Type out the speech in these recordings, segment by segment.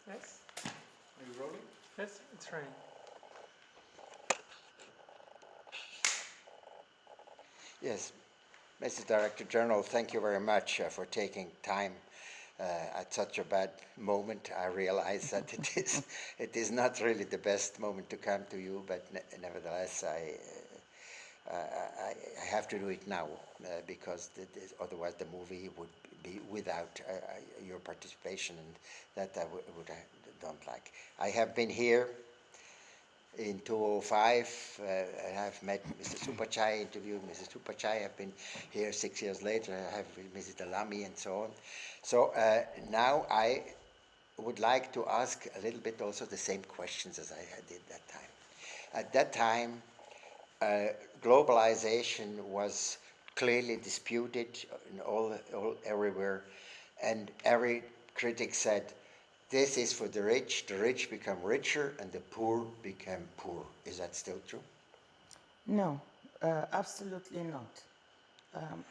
Yes, Are you rolling? yes, it's raining. Yes, Mr. Director General, thank you very much for taking time at such a bad moment. I realize that it is not really the best moment to come to you, but nevertheless, I have to do it now because otherwise the movie would be without your participation, and that I would don't like. I have been here in 2005. I have met Mr. Supachai, interviewed Mrs. Supachai. I've been here 6 years later. I have Mrs. Dalami and so on. So now I would like to ask a little bit also the same questions as I did that time. At that time, globalization was clearly disputed in everywhere, and every critic said, this is for the rich become richer, and the poor become poor. Is that still true? No, absolutely not.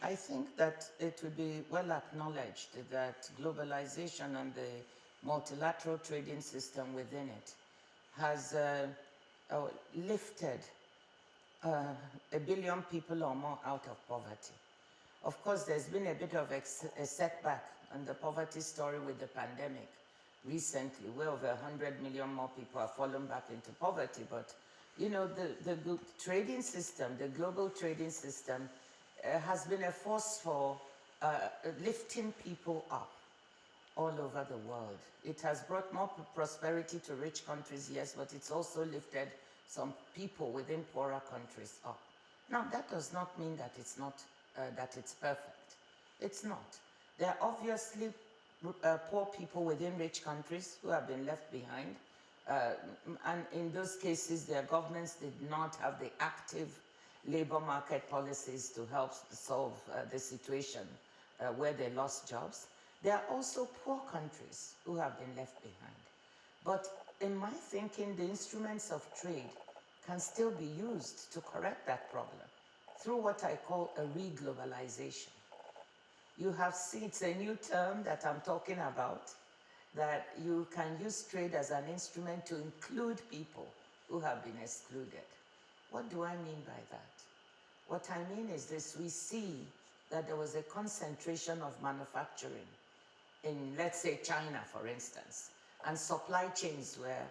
I think that it would be well acknowledged that globalization and the multilateral trading system within it has lifted 1 billion people or more out of poverty. Of course, there's been a bit of a setback on the poverty story with the pandemic recently, where over 100 million more people have fallen back into poverty. But, you know, the trading system, the global trading system, has been a force for lifting people up all over the world. It has brought more prosperity to rich countries, yes, but it's also lifted some people within poorer countries up. Now, that does not mean that it's not, that it's perfect. It's not. There are obviously poor people within rich countries who have been left behind. And in those cases, their governments did not have the active labor market policies to help solve the situation where they lost jobs. There are also poor countries who have been left behind. But in my thinking, the instruments of trade can still be used to correct that problem through what I call a re-globalization. You have seen, it's a new term that I'm talking about, that you can use trade as an instrument to include people who have been excluded. What do I mean by that? What I mean is this: we see that there was a concentration of manufacturing in, let's say, China, for instance, and supply chains were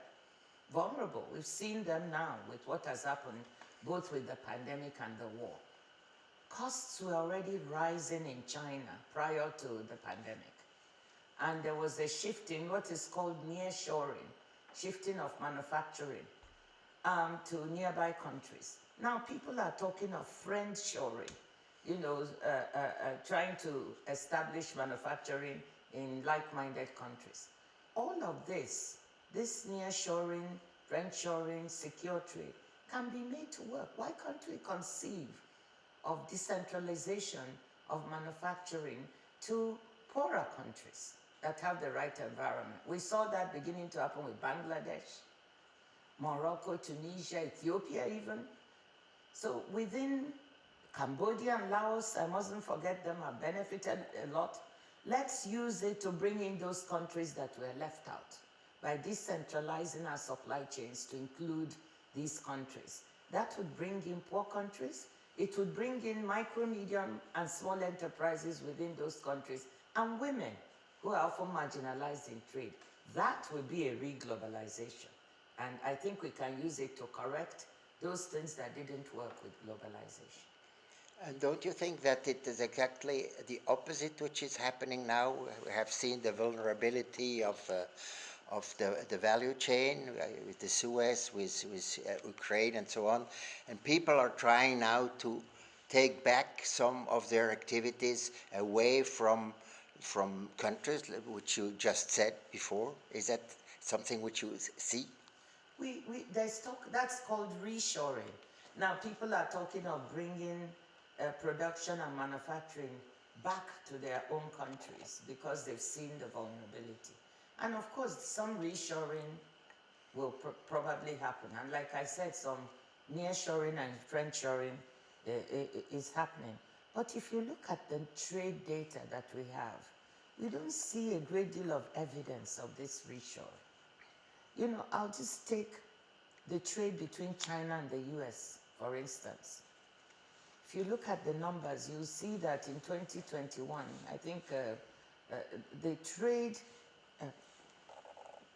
vulnerable. We've seen them now with what has happened, both with the pandemic and the war. Costs were already rising in China prior to the pandemic. And there was a shift in what is called nearshoring, shifting of manufacturing to nearby countries. Now people are talking of friendshoring, you know, trying to establish manufacturing in like-minded countries. All of this nearshoring, friendshoring, secure trade, can be made to work. Why can't we conceive of decentralization of manufacturing to poorer countries that have the right environment? We saw that beginning to happen with Bangladesh, Morocco, Tunisia, Ethiopia even. So within Cambodia and Laos, I mustn't forget them, have benefited a lot. Let's use it to bring in those countries that were left out by decentralizing our supply chains to include these countries. That would bring in poor countries. It would bring in micro, medium, and small enterprises within those countries, and women who are often marginalized in trade. That would be a re-globalization. And I think we can use it to correct those things that didn't work with globalization. And don't you think that it is exactly the opposite which is happening now? We have seen the vulnerability of the value chain with the Suez, with Ukraine and so on. And people are trying now to take back some of their activities away from countries, which you just said before. Is that something which you see? There's talk, that's called reshoring. Now people are talking of bringing production and manufacturing back to their own countries because they've seen the vulnerability. And of course, some reshoring will probably happen. And like I said, some nearshoring and friendshoring is happening. But if you look at the trade data that we have, we don't see a great deal of evidence of this reshoring. I'll just take the trade between China and the US, for instance. If you look at the numbers, you'll see that in 2021, I think the trade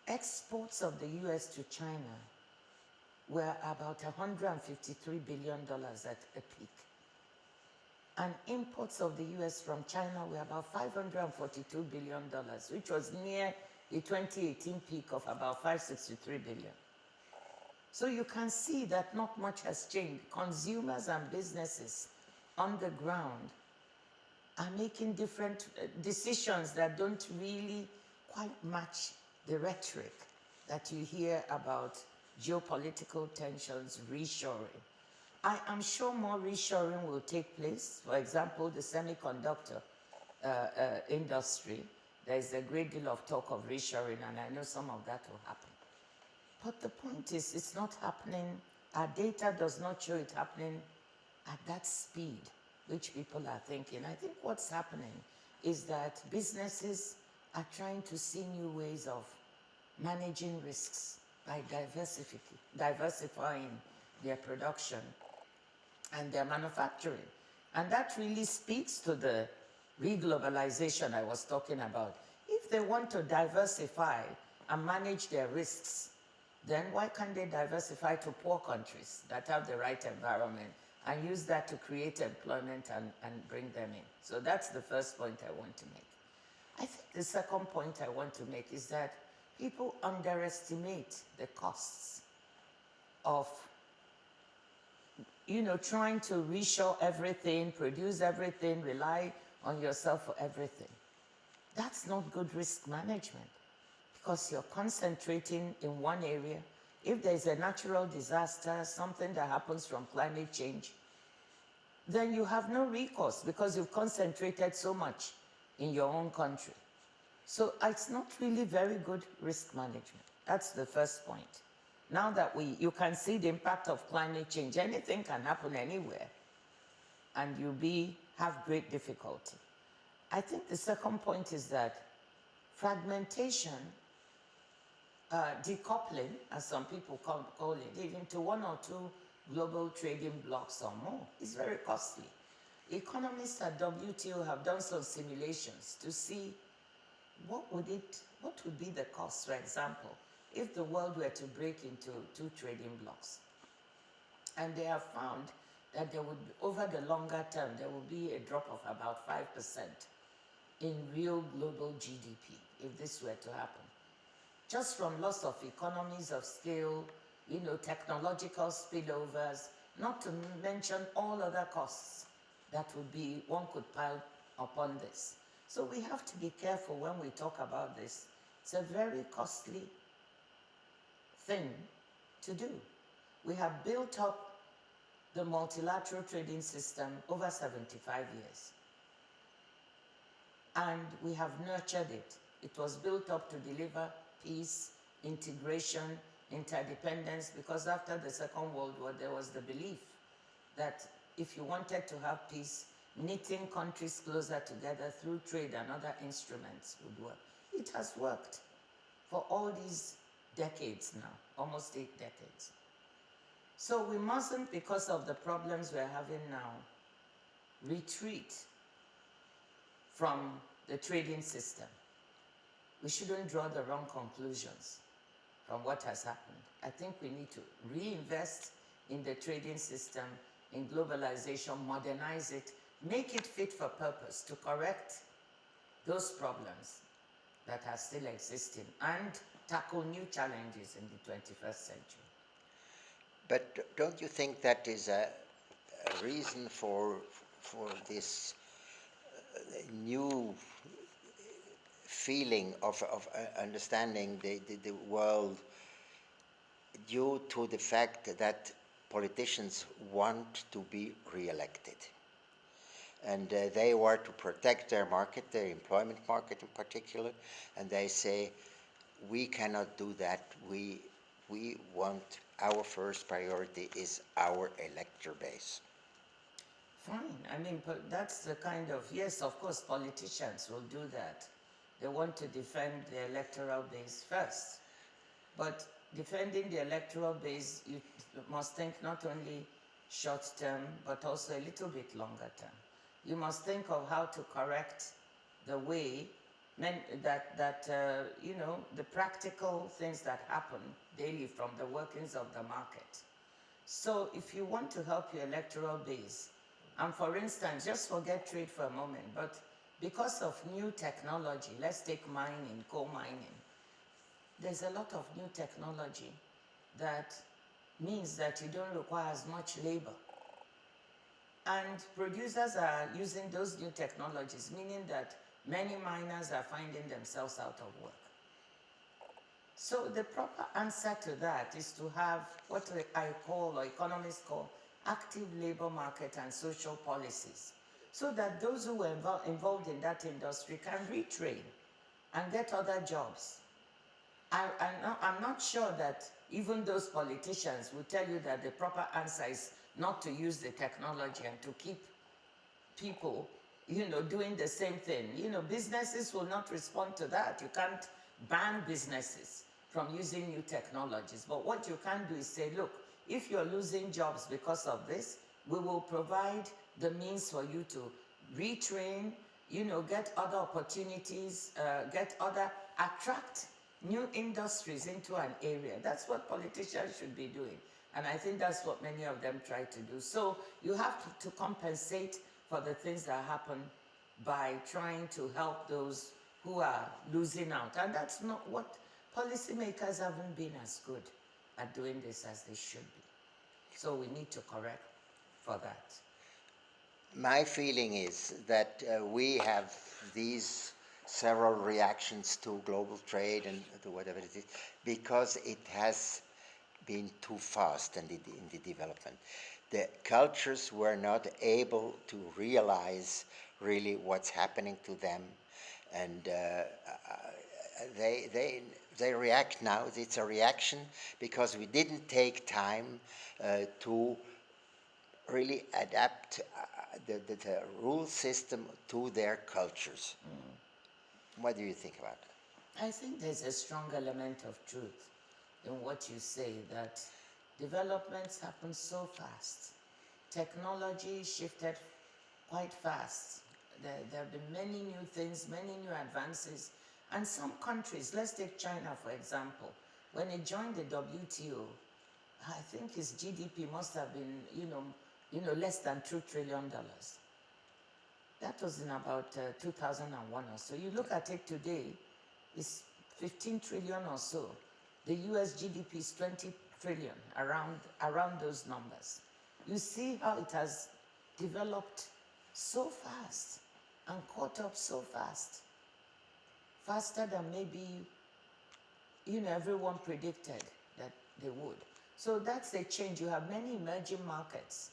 exports of the US to China were about $153 billion at a peak. And imports of the US from China were about $542 billion, which was near the 2018 peak of about $563 billion. So you can see that not much has changed. Consumers and businesses on the ground are making different decisions that don't really quite match the rhetoric that you hear about geopolitical tensions, reshoring. I am sure more reshoring will take place. For example, the semiconductor industry, there is a great deal of talk of reshoring, and I know some of that will happen. But the point is, it's not happening. Our data does not show it happening at that speed which people are thinking. I think what's happening is that businesses are trying to see new ways of managing risks by diversifying their production and their manufacturing. And that really speaks to the reglobalization I was talking about. If they want to diversify and manage their risks, then why can't they diversify to poor countries that have the right environment and use that to create employment and bring them in? So that's the first point I want to make. I think the second point I want to make is that people underestimate the costs of trying to reshore everything, produce everything, rely on yourself for everything. That's not good risk management, because you're concentrating in one area. If there's a natural disaster, something that happens from climate change, then you have no recourse because you've concentrated so much in your own country. So it's not really very good risk management. That's the first point. Now that you can see the impact of climate change, anything can happen anywhere, and have great difficulty. I think the second point is that fragmentation, decoupling, as some people call it, even to one or two global trading blocks or more, is very costly. Economists at WTO have done some simulations to see what would be the cost, for example, if the world were to break into two trading blocks. And they have found that over the longer term, there will be a drop of about 5% in real global GDP if this were to happen. Just from loss of economies of scale, technological spillovers, not to mention all other costs that one could pile upon this. So we have to be careful when we talk about this. It's a very costly thing to do. We have built up the multilateral trading system over 75 years. And we have nurtured it. It was built up to deliver peace, integration, interdependence, because after the Second World War, there was the belief that if you wanted to have peace, knitting countries closer together through trade and other instruments would work. It has worked for all these decades now, almost 8 decades. So we mustn't, because of the problems we're having now, retreat from the trading system. We shouldn't draw the wrong conclusions from what has happened. I think we need to reinvest in the trading system, in globalization, modernize it, make it fit for purpose to correct those problems that are still existing and tackle new challenges in the 21st century. But don't you think that is a reason for this new feeling of understanding the world, due to the fact that politicians want to be re-elected? And they were to protect their market, their employment market in particular, and they say, we cannot do that. We want, our first priority is our elector base. Fine. I mean, but that's the kind of, yes, of course, politicians will do that. They want to defend the electoral base first. But defending the electoral base, you must think not only short term, but also a little bit longer term. You must think of how to correct the way the practical things that happen daily from the workings of the market. So if you want to help your electoral base, and for instance, just forget trade for a moment, but because of new technology, let's take mining, coal mining, there's a lot of new technology that means that you don't require as much labor. And producers are using those new technologies, meaning that many miners are finding themselves out of work. So the proper answer to that is to have what I call, or economists call, active labor market and social policies, so that those who were involved in that industry can retrain and get other jobs. I'm not sure that even those politicians will tell you that the proper answer is not to use the technology and to keep people, doing the same thing. Businesses will not respond to that. You can't ban businesses from using new technologies. But what you can do is say, look, if you're losing jobs because of this, we will provide the means for you to retrain, get other opportunities, attract new industries into an area. That's what politicians should be doing. And I think that's what many of them try to do. So you have to compensate for the things that happen by trying to help those who are losing out. And that's not what policymakers haven't been as good at doing this as they should be. So we need to correct for that. My feeling is that we have these several reactions to global trade and to whatever it is because it has been too fast in the development. The cultures were not able to realize really what's happening to them, and they react now. It's a reaction because we didn't take time to really adapt the rule system to their cultures. What do you think about that? I think there's a strong element of truth in what you say, that developments happen so fast. Technology shifted quite fast. There have been many new things, many new advances. And some countries, let's take China for example, when it joined the WTO, I think its GDP must have been, less than $2 trillion. That was in about 2001 or so. You look at it today, it's 15 trillion or so. The US GDP is 20 trillion, around those numbers. You see how it has developed so fast and caught up so fast. Faster than maybe, everyone predicted that they would. So that's a change. You have many emerging markets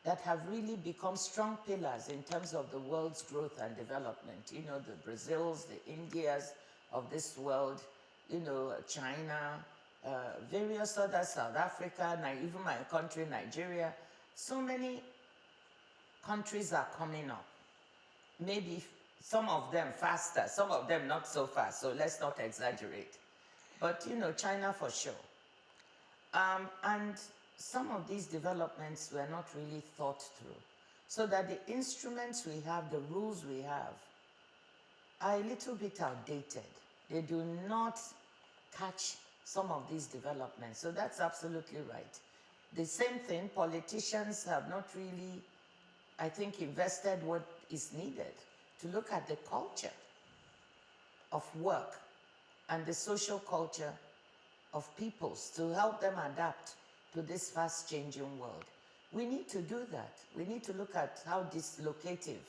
that have really become strong pillars in terms of the world's growth and development. The Brazils, the Indias of this world, China, various others, South Africa, even my country, Nigeria. So many countries are coming up. Maybe some of them faster, some of them not so fast, so let's not exaggerate. But, China for sure. And some of these developments were not really thought through. So that the instruments we have, the rules we have, are a little bit outdated. They do not catch some of these developments. So that's absolutely right. The same thing, politicians have not really, I think, invested what is needed to look at the culture of work and the social culture of peoples to help them adapt to this fast-changing world. We need to do that. We need to look at how dislocative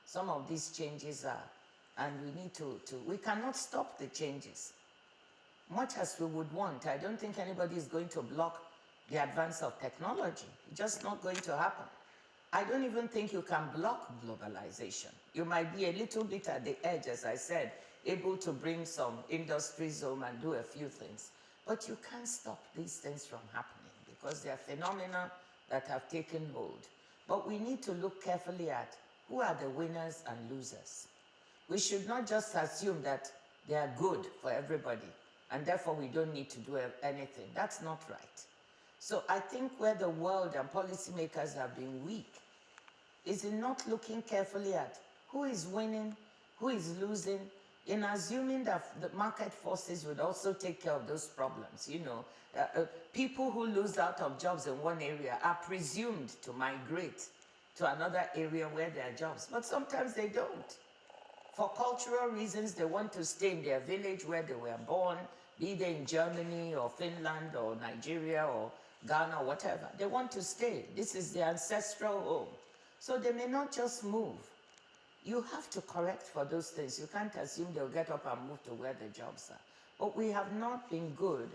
some of these changes are, and we need we cannot stop the changes. Much as we would want, I don't think anybody is going to block the advance of technology. It's just not going to happen. I don't even think you can block globalization. You might be a little bit at the edge, as I said, able to bring some industries home and do a few things. But you can't stop these things from happening because they are phenomena that have taken hold. But we need to look carefully at who are the winners and losers. We should not just assume that they are good for everybody. and therefore we don't need to do anything. That's not right. So I think where the world and policymakers have been weak is in not looking carefully at who is winning, who is losing, in assuming that the market forces would also take care of those problems. People who lose out of jobs in one area are presumed to migrate to another area where there are jobs, but sometimes they don't. For cultural reasons, they want to stay in their village where they were born, be they in Germany or Finland or Nigeria or Ghana or whatever. They want to stay. This is their ancestral home. So they may not just move. You have to correct for those things. You can't assume they'll get up and move to where the jobs are. But we have not been good,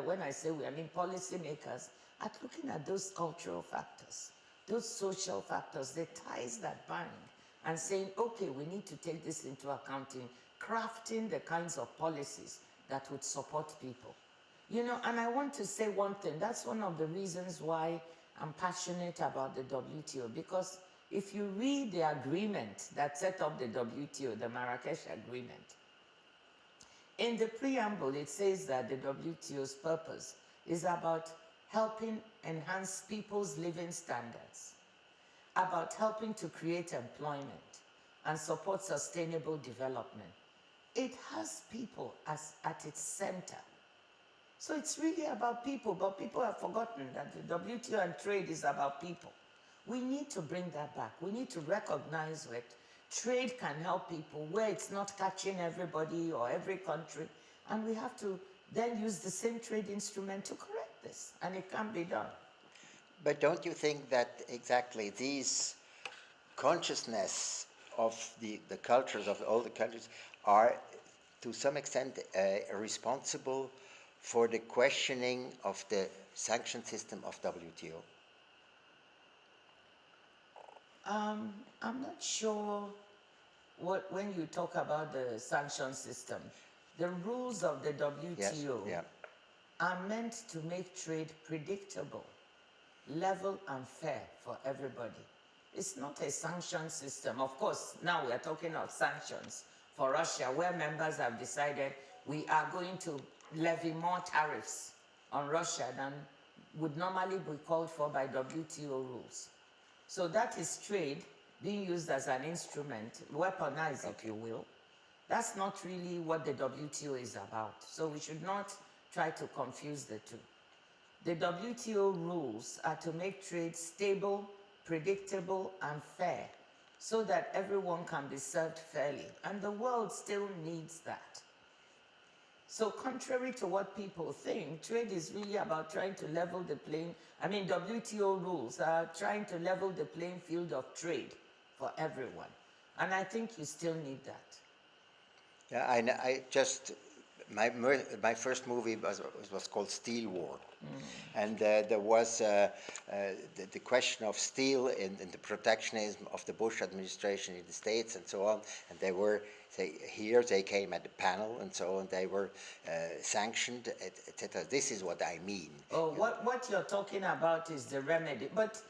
when I say we, I mean policymakers, at looking at those cultural factors, those social factors, the ties that bind, and saying, okay, we need to take this into account in crafting the kinds of policies that would support people. And I want to say one thing. That's one of the reasons why I'm passionate about the WTO, because if you read the agreement that set up the WTO, the Marrakesh Agreement, in the preamble, it says that the WTO's purpose is about helping enhance people's living standards, about helping to create employment and support sustainable development. It has people at its center. So it's really about people, but people have forgotten that the WTO and trade is about people. We need to bring that back. We need to recognize that trade can help people where it's not catching everybody or every country, and we have to then use the same trade instrument to correct this, and it can be done. But don't you think that exactly these consciousness of the cultures of all the countries are to some extent responsible for the questioning of the sanction system of WTO? I'm not sure when you talk about the sanction system, the rules of the WTO Yes, are meant to make trade predictable, level and fair for everybody. It's not a sanction system. Of course, now we are talking of sanctions for Russia, where members have decided we are going to levy more tariffs on Russia than would normally be called for by WTO rules. So that is trade being used as an instrument, weaponized, if you will. That's not really what the WTO is about. So we should not try to confuse the two. The WTO rules are to make trade stable, predictable, and fair so that everyone can be served fairly. And the world still needs that. So contrary to what people think, trade is really about trying to level the playing. WTO rules are trying to level the playing field of trade for everyone. And I think you still need that. Yeah, I just my first movie was called Steel War, and there was the question of steel in the protectionism of the Bush administration in the States and so on, and they came at the panel and so on, they were sanctioned, etc. This is what I mean. Oh, what you're talking about is the remedy, but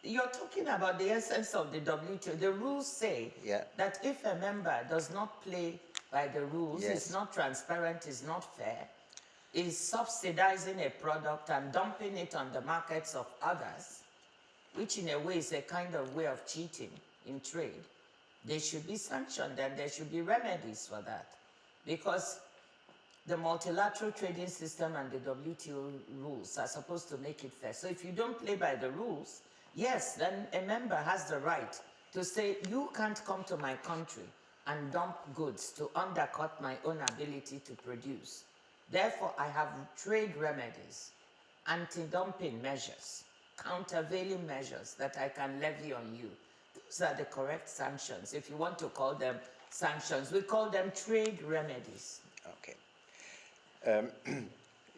you're talking about the essence of the WTO. The rules say that if a member does not play by the rules, is not transparent, is not fair, is subsidizing a product and dumping it on the markets of others, which in a way is a kind of way of cheating in trade, they should be sanctioned and there should be remedies for that. Because the multilateral trading system and the WTO rules are supposed to make it fair. So if you don't play by the rules, yes, then a member has the right to say, you can't come to my country and dump goods to undercut my own ability to produce. Therefore, I have trade remedies, anti-dumping measures, countervailing measures that I can levy on you. Those are the correct sanctions. If you want to call them sanctions, we call them trade remedies. Okay.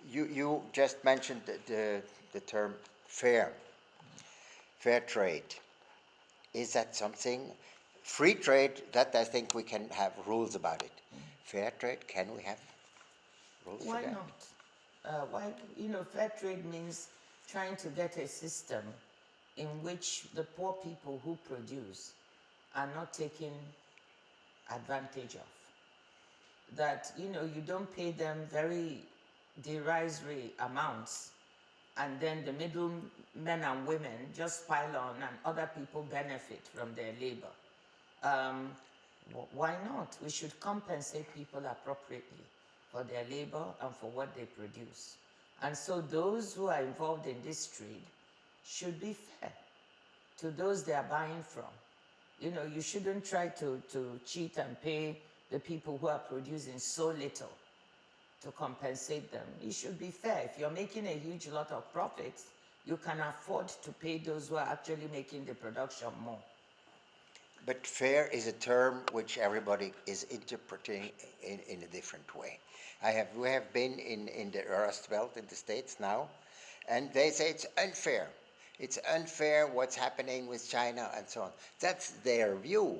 You just mentioned the term fair trade. Is that something? Free trade, that I think we can have rules about it. Fair trade, can we have rules for that? Why not? Fair trade means trying to get a system in which the poor people who produce are not taken advantage of. That, you don't pay them very derisory amounts, and then the middle men and women just pile on and other people benefit from their labor. Um, why not? We should compensate people appropriately for their labor and for what they produce. And so those who are involved in this trade should be fair to those they are buying from. You know, you shouldn't try to cheat and pay the people who are producing so little to compensate them. It should be fair. If you're making a huge lot of profits, you can afford to pay those who are actually making the production more. But fair is a term which everybody is interpreting in a different way. We have been in the Rust Belt in the States now, and they say it's unfair. It's unfair what's happening with China and so on. That's their view.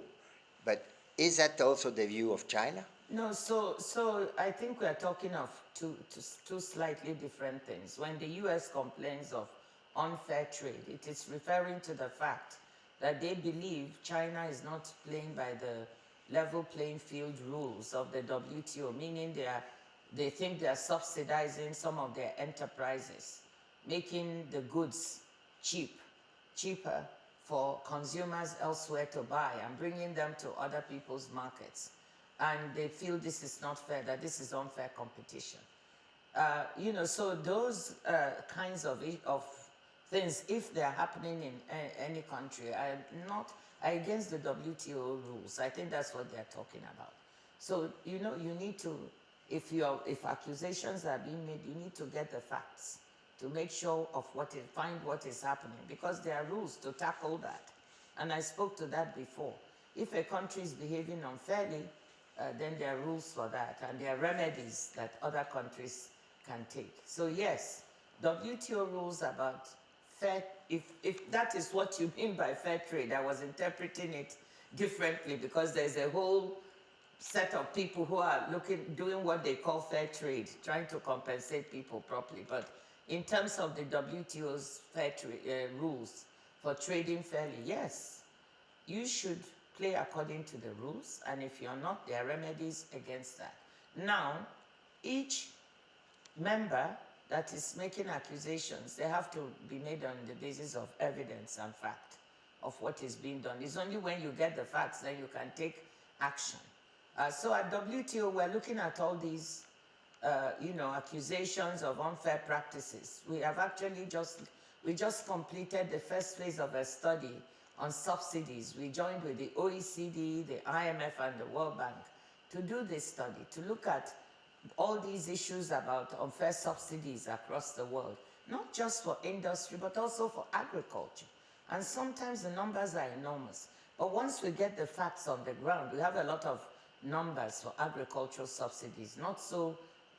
But is that also the view of China? No, so I think we are talking of two slightly different things. When the US complains of unfair trade, it is referring to the fact that they believe China is not playing by the level playing field rules of the WTO, meaning they think they are subsidizing some of their enterprises, making the goods cheaper for consumers elsewhere to buy and bringing them to other people's markets. And they feel this is not fair, that this is unfair competition. You know, so those kinds of things, if they're happening in any country, I'm not against the WTO rules. I think that's what they're talking about. So, you know, you need to, if accusations are being made, you need to get the facts to make sure of find what is happening, because there are rules to tackle that. And I spoke to that before. If a country is behaving unfairly, then there are rules for that, and there are remedies that other countries can take. So yes, WTO rules about fair, if that is what you mean by fair trade, I was interpreting it differently, because there's a whole set of people who are doing what they call fair trade, trying to compensate people properly. But in terms of the WTO's fair trade rules for trading fairly, yes, you should play according to the rules, and if you're not, there are remedies against that. Now, each member that is making accusations, they have to be made on the basis of evidence and fact of what is being done. It's only when you get the facts that you can take action. So at WTO, we're looking at all these you know, accusations of unfair practices. We have actually just completed the first phase of a study on subsidies. We joined with the OECD, the IMF, and the World Bank to do this study, to look at all these issues about unfair subsidies across the world, not just for industry, but also for agriculture. And sometimes the numbers are enormous. But once we get the facts on the ground, we have a lot of numbers for agricultural subsidies, not so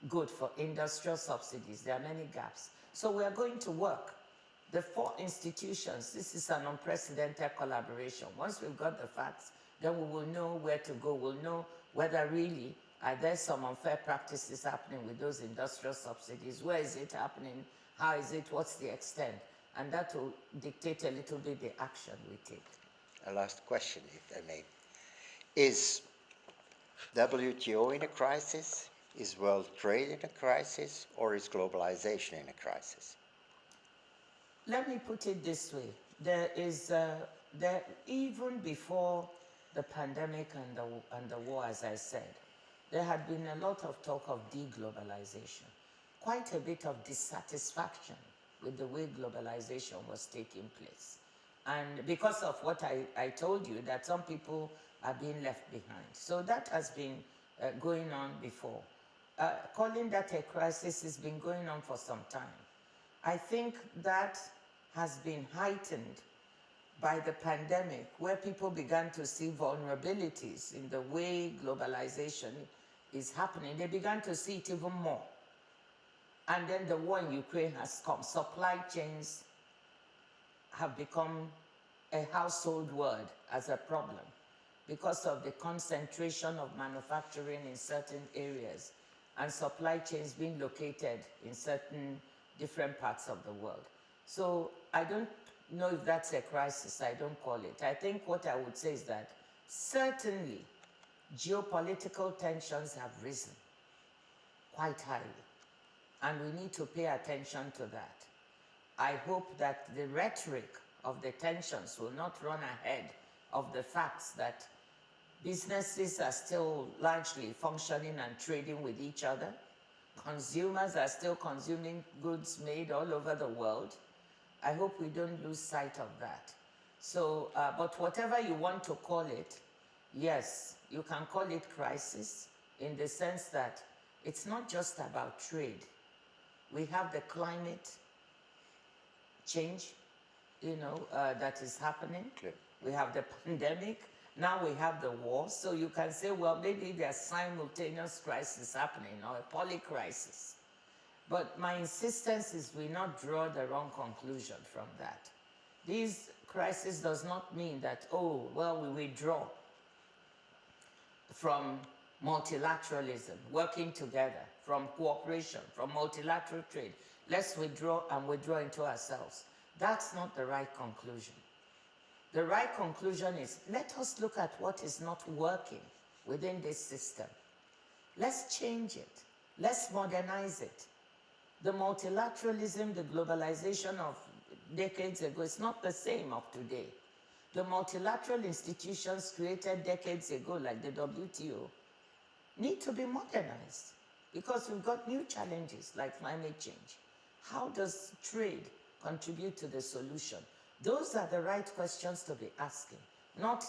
good for industrial subsidies. There are many gaps. So we are going to work. The 4 institutions, this is an unprecedented collaboration. Once we've got the facts, then we will know where to go. We'll know whether really are there some unfair practices happening with those industrial subsidies. Where is it happening? How is it? What's the extent? And that will dictate a little bit the action we take. A last question, if I may. Is WTO in a crisis? Is world trade in a crisis? Or is globalization in a crisis? Let me put it this way. Even before the pandemic and the war, as I said, there had been a lot of talk of deglobalization, quite a bit of dissatisfaction with the way globalization was taking place. And because of what I told you, that some people are being left behind. So that has been going on before. Calling that a crisis has been going on for some time. I think that has been heightened by the pandemic, where people began to see vulnerabilities in the way globalization is happening. They began to see it even more. And then the war in Ukraine has come. Supply chains have become a household word as a problem because of the concentration of manufacturing in certain areas and supply chains being located in certain different parts of the world. So I don't know if that's a crisis. I don't call it. I think what I would say is that certainly geopolitical tensions have risen quite highly. and we need to pay attention to that. I hope that the rhetoric of the tensions will not run ahead of the facts that businesses are still largely functioning and trading with each other. Consumers are still consuming goods made all over the world. I hope we don't lose sight of that. So, but whatever you want to call it, yes, you can call it crisis in the sense that it's not just about trade. We have the climate change, that is happening. Clear. We have the pandemic. Now we have the war. So you can say, well, maybe there's simultaneous crisis happening or a polycrisis. But my insistence is we not draw the wrong conclusion from that. This crisis does not mean that, oh, well, we withdraw from multilateralism, working together, from cooperation, from multilateral trade. Let's withdraw and withdraw into ourselves. That's not the right conclusion. The right conclusion is, let us look at what is not working within this system. Let's change it. Let's modernize it. The multilateralism, the globalization of decades ago is not the same of today. The multilateral institutions created decades ago, like the WTO, need to be modernized because we've got new challenges like climate change. How does trade contribute to the solution? Those are the right questions to be asking, not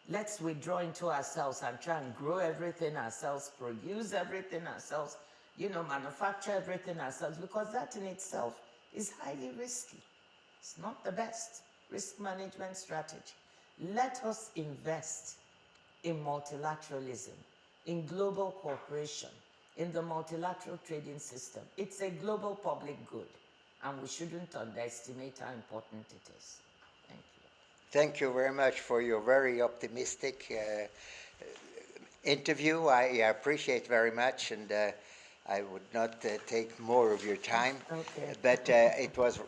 let's withdraw into ourselves and try and grow everything ourselves, produce everything ourselves, manufacture everything ourselves, because that in itself is highly risky. It's not the best risk management strategy. Let us invest in multilateralism, in global cooperation, in the multilateral trading system. It's a global public good, and we shouldn't underestimate how important it is. Thank you. Thank you very much for your very optimistic interview. I appreciate very much, and I would not take more of your time. Okay. But it was a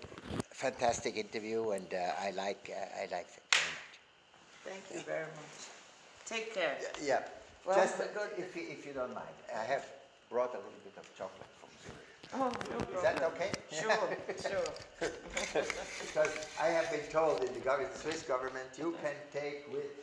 fantastic interview, and I liked it very much. Thank you very much. Take care. Yeah. Well, Just we got if you don't mind, I have brought a little bit of chocolate from Zurich. Oh, no problem. Is that okay? Sure. Because I have been told in the Swiss government, you can take with